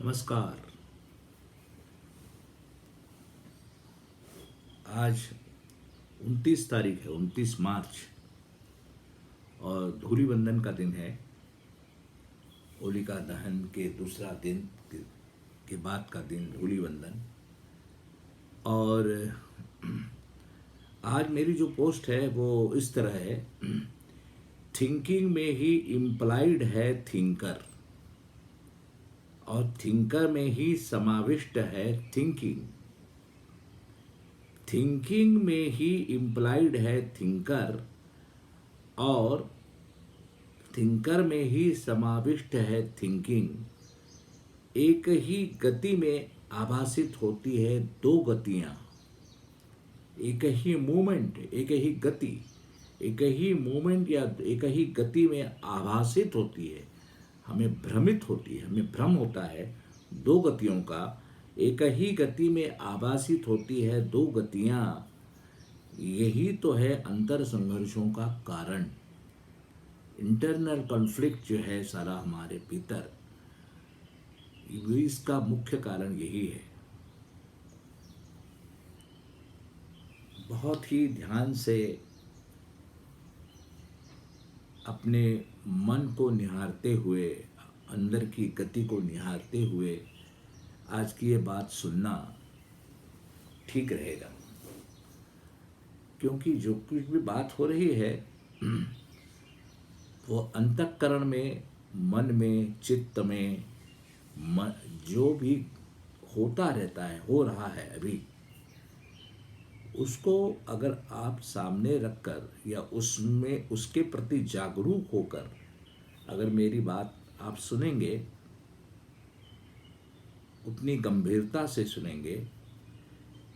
नमस्कार। आज 29 तारीख है, 29 मार्च, और धूली वंदन का दिन है। होलिका दहन के दूसरा दिन के बाद का दिन धूली वंदन। और आज मेरी जो पोस्ट है वो इस तरह है, थिंकिंग में ही इम्प्लाइड है थिंकर, और थिंकर में ही समाविष्ट है थिंकिंग। थिंकिंग में ही इम्प्लाइड है थिंकर, और थिंकर में ही समाविष्ट है थिंकिंग। एक ही गति में आभासित होती है दो गतियां। एक ही मूवमेंट, एक ही गति, एक ही मूवमेंट या एक ही गति में आभासित होती है, हमें भ्रमित होती है, हमें भ्रम होता है दो गतियों का। एक ही गति में आभासित होती है दो गतियां। यही तो है अंतर संघर्षों का कारण। इंटरनल कॉन्फ्लिक्ट जो है सारा हमारे भीतर, इसका मुख्य कारण यही है। बहुत ही ध्यान से अपने मन को निहारते हुए, अंदर की गति को निहारते हुए आज की ये बात सुनना ठीक रहेगा। क्योंकि जो कुछ भी बात हो रही है वो अंतःकरण में, मन में, चित्त में, जो भी होता रहता है, हो रहा है अभी, उसको अगर आप सामने रखकर या उसमें उसके प्रति जागरूक होकर अगर मेरी बात आप सुनेंगे, उतनी गंभीरता से सुनेंगे,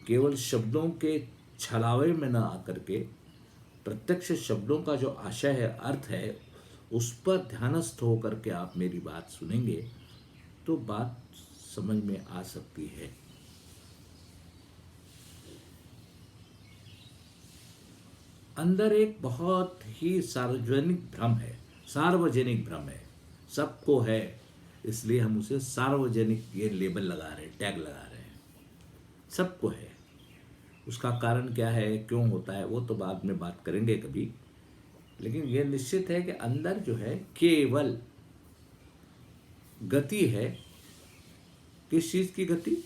केवल शब्दों के छलावे में न आकर के प्रत्यक्ष शब्दों का जो आशय है, अर्थ है, उस पर ध्यानस्थ होकर के आप मेरी बात सुनेंगे तो बात समझ में आ सकती है। अंदर एक बहुत ही सार्वजनिक भ्रम है, सबको है, इसलिए हम उसे सार्वजनिक ये लेबल लगा रहे हैं, टैग लगा रहे हैं। सबको है। उसका कारण क्या है, क्यों होता है, वो तो बाद में बात करेंगे कभी। लेकिन यह निश्चित है कि अंदर जो है केवल गति है। किस चीज की गति?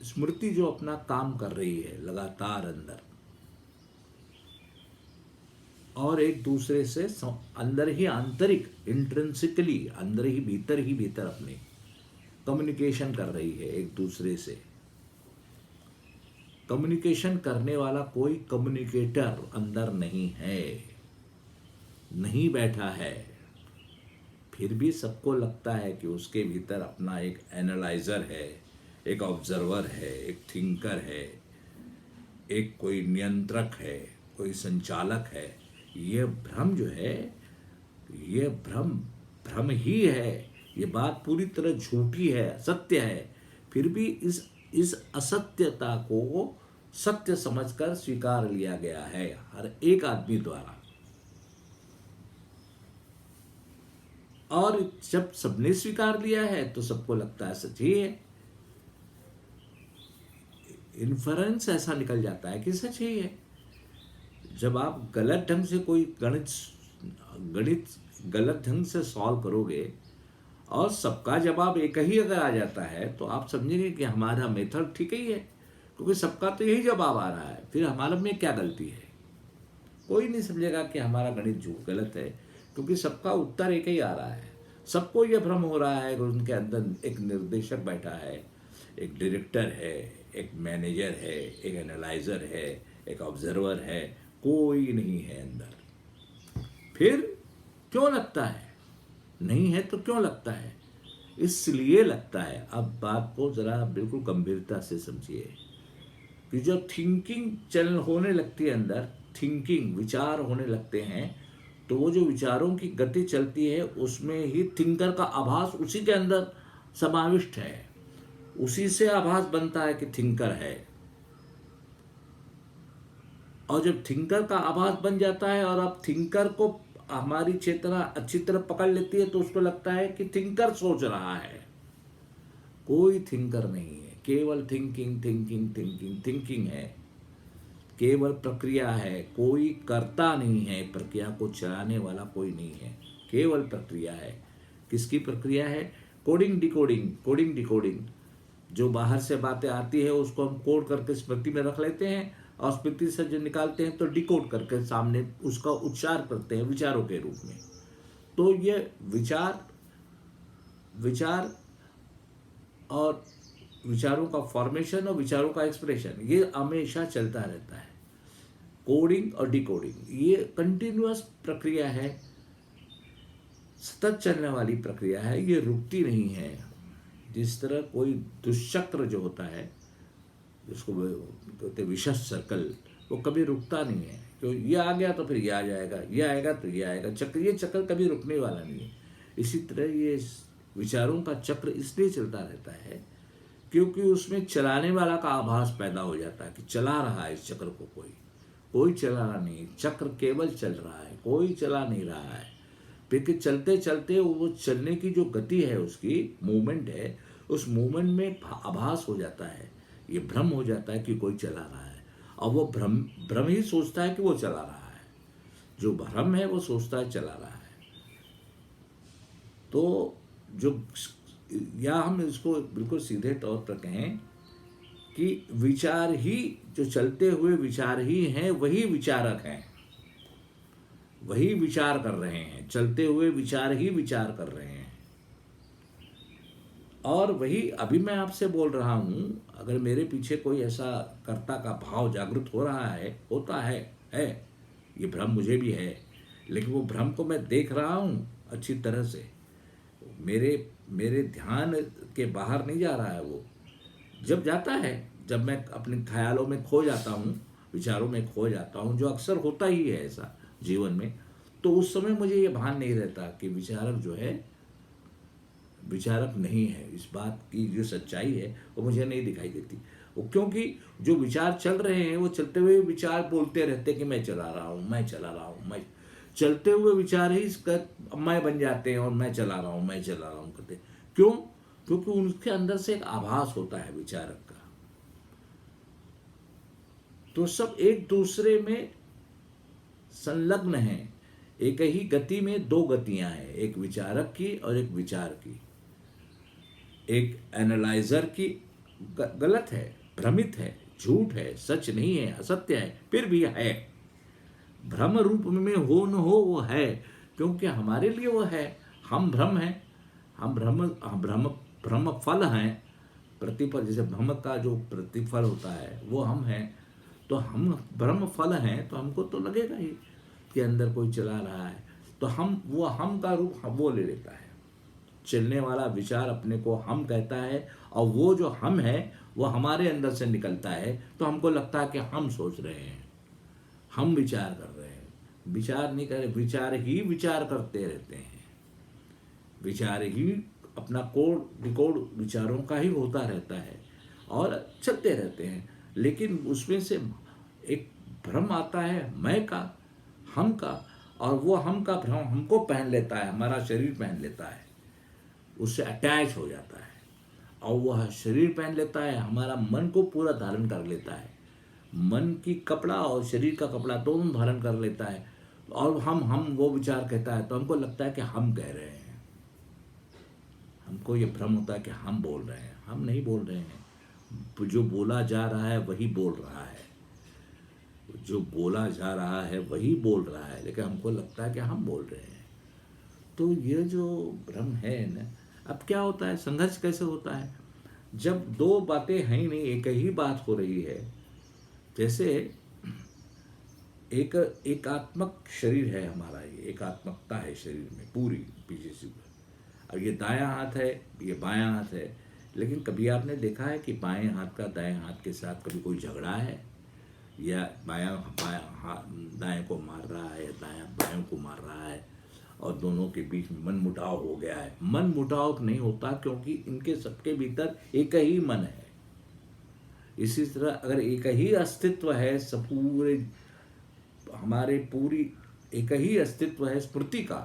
स्मृति जो अपना काम कर रही है लगातार अंदर, और एक दूसरे से अंदर ही आंतरिक, इंट्रिंसिकली अंदर ही भीतर अपने कम्युनिकेशन कर रही है एक दूसरे से। कम्युनिकेशन करने वाला कोई कम्युनिकेटर अंदर नहीं है, नहीं बैठा है। फिर भी सबको लगता है कि उसके भीतर अपना एक एनालाइजर है, एक ऑब्जर्वर है, एक थिंकर है, एक कोई नियंत्रक है, कोई संचालक है। ये भ्रम जो है, ये भ्रम ही है। ये बात पूरी तरह झूठी है, असत्य है। फिर भी इस असत्यता को सत्य समझकर स्वीकार लिया गया है हर एक आदमी द्वारा। और जब सबने स्वीकार लिया है तो सबको लगता है सच ही है। इन्फरेंस ऐसा निकल जाता है कि सच ही है। जब आप गलत ढंग से कोई गणित गलत ढंग से सॉल्व करोगे और सबका जवाब एक ही अगर आ जाता है तो आप समझेंगे कि हमारा मेथड ठीक ही है, क्योंकि सबका तो यही जवाब आ रहा है। फिर हमारे में क्या गलती है? कोई नहीं समझेगा कि हमारा गणित गलत है, क्योंकि सबका उत्तर एक ही आ रहा है। सबको यह भ्रम हो रहा है कि उनके अंदर एक निर्देशक बैठा है, एक डायरेक्टर है, एक मैनेजर है, एक एनालाइजर है, एक ऑब्जर्वर है। कोई नहीं है अंदर। फिर क्यों लगता है? नहीं है तो क्यों लगता है? इसलिए लगता है। अब बात को जरा बिल्कुल गंभीरता से समझिए कि जब थिंकिंग चल होने लगती है अंदर, थिंकिंग विचार होने लगते हैं, तो वो जो विचारों की गति चलती है उसमें ही थिंकर का आभास उसी के अंदर समाविष्ट है। उसी से आभास बनता है कि थिंकर है। और जब थिंकर का आभास बन जाता है और आप थिंकर को हमारी चेतना अच्छी तरह पकड़ लेती है तो उसको लगता है कि थिंकर सोच रहा है। कोई थिंकर नहीं है, केवल थिंकिंग थिंकिंग थिंकिंग थिंकिंग है, केवल प्रक्रिया है, कोई कर्ता नहीं है, प्रक्रिया को चलाने वाला कोई नहीं है, केवल प्रक्रिया है। किसकी प्रक्रिया है? Coding decoding, coding decoding. जो बाहर से बातें आती है उसको हम कोड करके स्मृति में रख लेते हैं, और स्मृति से जो निकालते हैं तो डिकोड करके सामने उसका उच्चार करते हैं विचारों के रूप में। तो ये विचार विचार और विचारों का फॉर्मेशन और विचारों का एक्सप्रेशन, ये हमेशा चलता रहता है। कोडिंग और डिकोडिंग ये कंटिन्यूअस प्रक्रिया है, सतत चलने वाली प्रक्रिया है, ये रुकती नहीं है। जिस तरह कोई दुष्चक्र जो होता है, जिसको कहते विशेष सर्कल, वो कभी रुकता नहीं है। तो ये आ गया तो फिर ये आ जाएगा, ये आएगा तो ये आएगा, चक्र, ये चक्र कभी रुकने वाला नहीं है। इसी तरह ये विचारों का चक्र इसलिए चलता रहता है क्योंकि उसमें चलाने वाला का आभास पैदा हो जाता है कि चला रहा है इस चक्र को कोई चला रहा नहीं, चक्र केवल चल रहा है, कोई चला नहीं रहा है। फिर चलते चलते वो चलने की जो गति है, उसकी मूवमेंट है, उस मूवमेंट में आभास हो जाता है, ये भ्रम हो जाता है कि कोई चला रहा है, और वो भ्रम ही सोचता है कि वो चला रहा है। जो भ्रम है वो सोचता है चला रहा है। तो जो, या हम इसको बिल्कुल सीधे तौर पर कहें कि विचार ही, जो चलते हुए विचार ही हैं, वही विचारक हैं, वही विचार कर रहे हैं, चलते हुए विचार ही विचार कर रहे हैं। और वही अभी मैं आपसे बोल रहा हूं, अगर मेरे पीछे कोई ऐसा कर्ता का भाव जागृत हो रहा है, होता है, ये भ्रम मुझे भी है, लेकिन वो भ्रम को मैं देख रहा हूं अच्छी तरह से, मेरे ध्यान के बाहर नहीं जा रहा है। वो जब जाता है, जब मैं अपने ख्यालों में खो जाता हूँ, विचारों में खो जाता हूँ, जो अक्सर होता ही है ऐसा जीवन में, तो उस समय मुझे ये भान नहीं रहता कि विचारक जो है विचारक नहीं है। इस बात की जो सच्चाई है वो मुझे नहीं दिखाई देती। वो क्योंकि जो विचार चल रहे हैं, वो चलते हुए विचार बोलते रहते कि मैं चला रहा हूँ, मैं चला रहा हूँ, मैं, चलते हुए विचार ही इसका मैं बन जाते हैं और मैं चला रहा हूँ, मैं चला रहा हूँ करते। क्यों? क्योंकि उनके अंदर से एक आभास होता है विचारक का। तो सब एक दूसरे में संलग्न हैं। एक ही गति में दो गतियां हैं, एक विचारक की और एक विचार की। एक एनालाइजर की गलत है, भ्रमित है, झूठ है, सच नहीं है, असत्य है, फिर भी है, भ्रम रूप में हो न हो वो है, क्योंकि हमारे लिए वो है। हम भ्रम हैं, हम भ्रम फल हैं, प्रतिफल, जैसे भ्रम का जो प्रतिफल होता है वो हम हैं। तो हम ब्रह्म फल हैं, तो हमको तो लगेगा ही कि अंदर कोई चला रहा है। तो हम का रूप वो ले लेता है। चलने वाला विचार अपने को हम कहता है, और वो जो हम है वो हमारे अंदर से निकलता है, तो हमको लगता है कि हम सोच रहे हैं, हम विचार कर रहे हैं। विचार नहीं कर, विचार ही विचार करते रहते हैं, विचार ही अपना कोड डिकोड विचारों का ही होता रहता है और चलते रहते हैं। लेकिन उसमें से एक भ्रम आता है मैं का, हम का, और वो हम का भ्रम हमको पहन लेता है, हमारा शरीर पहन लेता है, उससे अटैच हो जाता है, और वह शरीर पहन लेता है, हमारा मन को पूरा धारण कर लेता है। मन की कपड़ा और शरीर का कपड़ा दोनों धारण कर लेता है, और हम वो विचार कहता है, तो हमको लगता है कि हम कह रहे हैं। हमको ये भ्रम होता है कि हम बोल रहे हैं। हम नहीं बोल रहे हैं, जो बोला जा रहा है वही बोल रहा है, जो बोला जा रहा है वही बोल रहा है, लेकिन हमको लगता है कि हम बोल रहे हैं। तो ये जो भ्रम है ना, अब क्या होता है, संघर्ष कैसे होता है, जब दो बातें हैं ही नहीं, एक ही बात हो रही है। जैसे एक एकात्मक शरीर है हमारा, ये एकात्मकता है शरीर में पूरी पीछे से। अब ये दायां हाथ है, ये बायां हाथ है, लेकिन कभी आपने देखा है कि बाएं हाथ का दाएं हाथ के साथ कभी कोई झगड़ा है, या बायां दाएं को मार रहा है, या दायां बाएं को मार रहा है, और दोनों के बीच में मन मुटाव हो गया है? मन मुटाव नहीं होता, क्योंकि इनके सबके भीतर एक ही मन है। इसी तरह अगर एक ही अस्तित्व है, सब पूरे हमारे पूरी एक ही अस्तित्व है स्मृति का।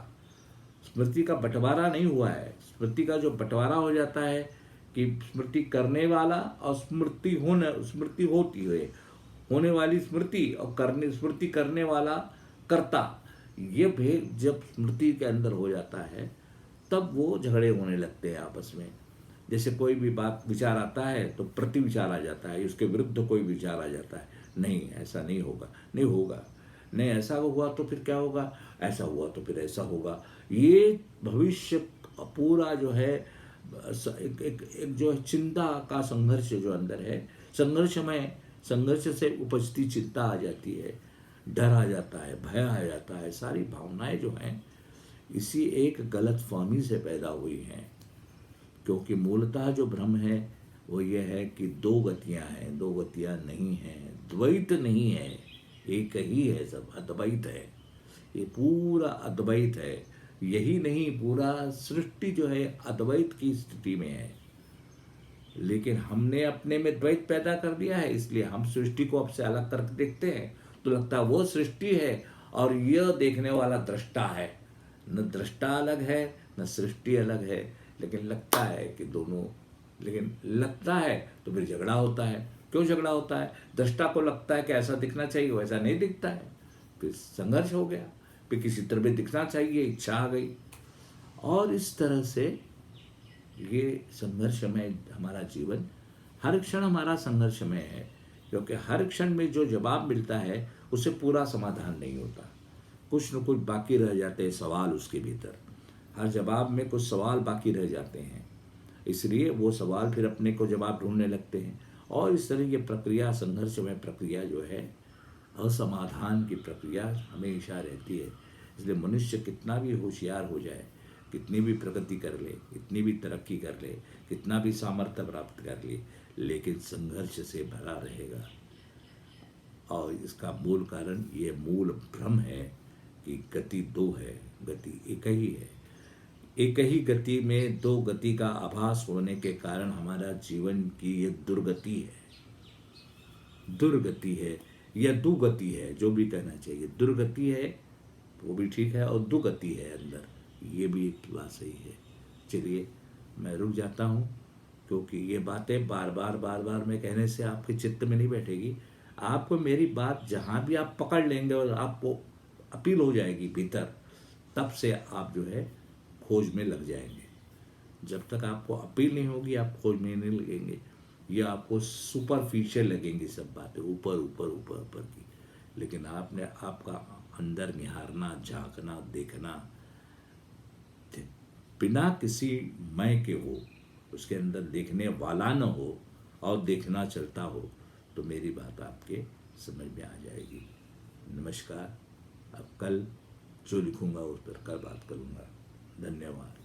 स्मृति का बंटवारा नहीं हुआ है। स्मृति का जो बंटवारा हो जाता है कि स्मृति करने वाला और स्मृति होती है, होने वाली स्मृति और स्मृति करने वाला कर्ता, ये भेद जब स्मृति के अंदर हो जाता है तब वो झगड़े होने लगते हैं आपस में। जैसे कोई भी बात विचार आता है तो प्रति विचार आ जाता है, उसके विरुद्ध कोई विचार आ जाता है, नहीं ऐसा नहीं होगा, नहीं होगा, नहीं ऐसा हुआ तो फिर क्या होगा, ऐसा हुआ तो फिर ऐसा होगा। ये भविष्य पूरा जो है एक जो चिंता का संघर्ष जो अंदर है, संघर्ष से उपजती चिंता आ जाती है, डर आ जाता है, भय आ जाता है। सारी भावनाएं जो हैं इसी एक गलत फहमी से पैदा हुई हैं। क्योंकि मूलतः जो भ्रम है वो ये है कि दो गतियां हैं, दो गतियां नहीं हैं, द्वैत नहीं है, एक ही है, सब अद्वैत है। ये पूरा अद्वैत है। यही नहीं, पूरा सृष्टि जो है अद्वैत की स्थिति में है। लेकिन हमने अपने में द्वैत पैदा कर दिया है, इसलिए हम सृष्टि को अब से अलग करके देखते हैं तो लगता है वो सृष्टि है और यह देखने वाला दृष्टा है। न दृष्टा अलग है न सृष्टि अलग है, लेकिन लगता है कि दोनों, लेकिन लगता है तो फिर झगड़ा होता है। क्यों झगड़ा होता है? दृष्टा को लगता है कि ऐसा दिखना चाहिए, वैसा नहीं दिखता है, फिर संघर्ष हो गया। फिर किसी तरह भी दिखना चाहिए, इच्छा आ गई, और इस तरह से ये संघर्षमय हमारा जीवन, हर क्षण हमारा संघर्षमय है। क्योंकि हर क्षण में जो जवाब मिलता है उससे पूरा समाधान नहीं होता, कुछ न कुछ बाकी रह जाते हैं सवाल उसके भीतर। हर जवाब में कुछ सवाल बाकी रह जाते हैं, इसलिए वो सवाल फिर अपने को जवाब ढूंढने लगते हैं। और इस तरह की प्रक्रिया, संघर्षमय प्रक्रिया जो है, असमाधान की प्रक्रिया हमेशा रहती है। इसलिए मनुष्य कितना भी होशियार हो जाए, कितनी भी प्रगति कर ले, कितनी भी तरक्की कर ले, कितना भी सामर्थ्य प्राप्त कर ले, लेकिन संघर्ष से भरा रहेगा। और इसका मूल कारण, ये मूल भ्रम है कि गति दो है, गति एक ही है। एक ही गति में दो गति का आभास होने के कारण हमारा जीवन की ये दुर्गति है, दुर्गति है या दुगति है, जो भी कहना चाहिए। दुर्गति है वो भी ठीक है, और दुगति है अंदर, ये भी एक बात सही है। चलिए मैं रुक जाता हूँ, क्योंकि ये बातें बार बार मैं कहने से आपके चित्त में नहीं बैठेगी। आपको मेरी बात जहाँ भी आप पकड़ लेंगे और आपको अपील हो जाएगी भीतर, तब से आप जो है खोज में लग जाएंगे। जब तक आपको अपील नहीं होगी आप खोज में नहीं लगेंगे। ये आपको सुपरफिशियल लगेंगी सब बातें, ऊपर ऊपर ऊपर ऊपर की। लेकिन आपने आपका अंदर निहारना, झांकना, देखना, बिना किसी मैं के हो, उसके अंदर देखने वाला न हो और देखना चलता हो, तो मेरी बात आपके समझ में आ जाएगी। नमस्कार। अब कल जो लिखूंगा उस पर कल बात करूंगा। धन्यवाद।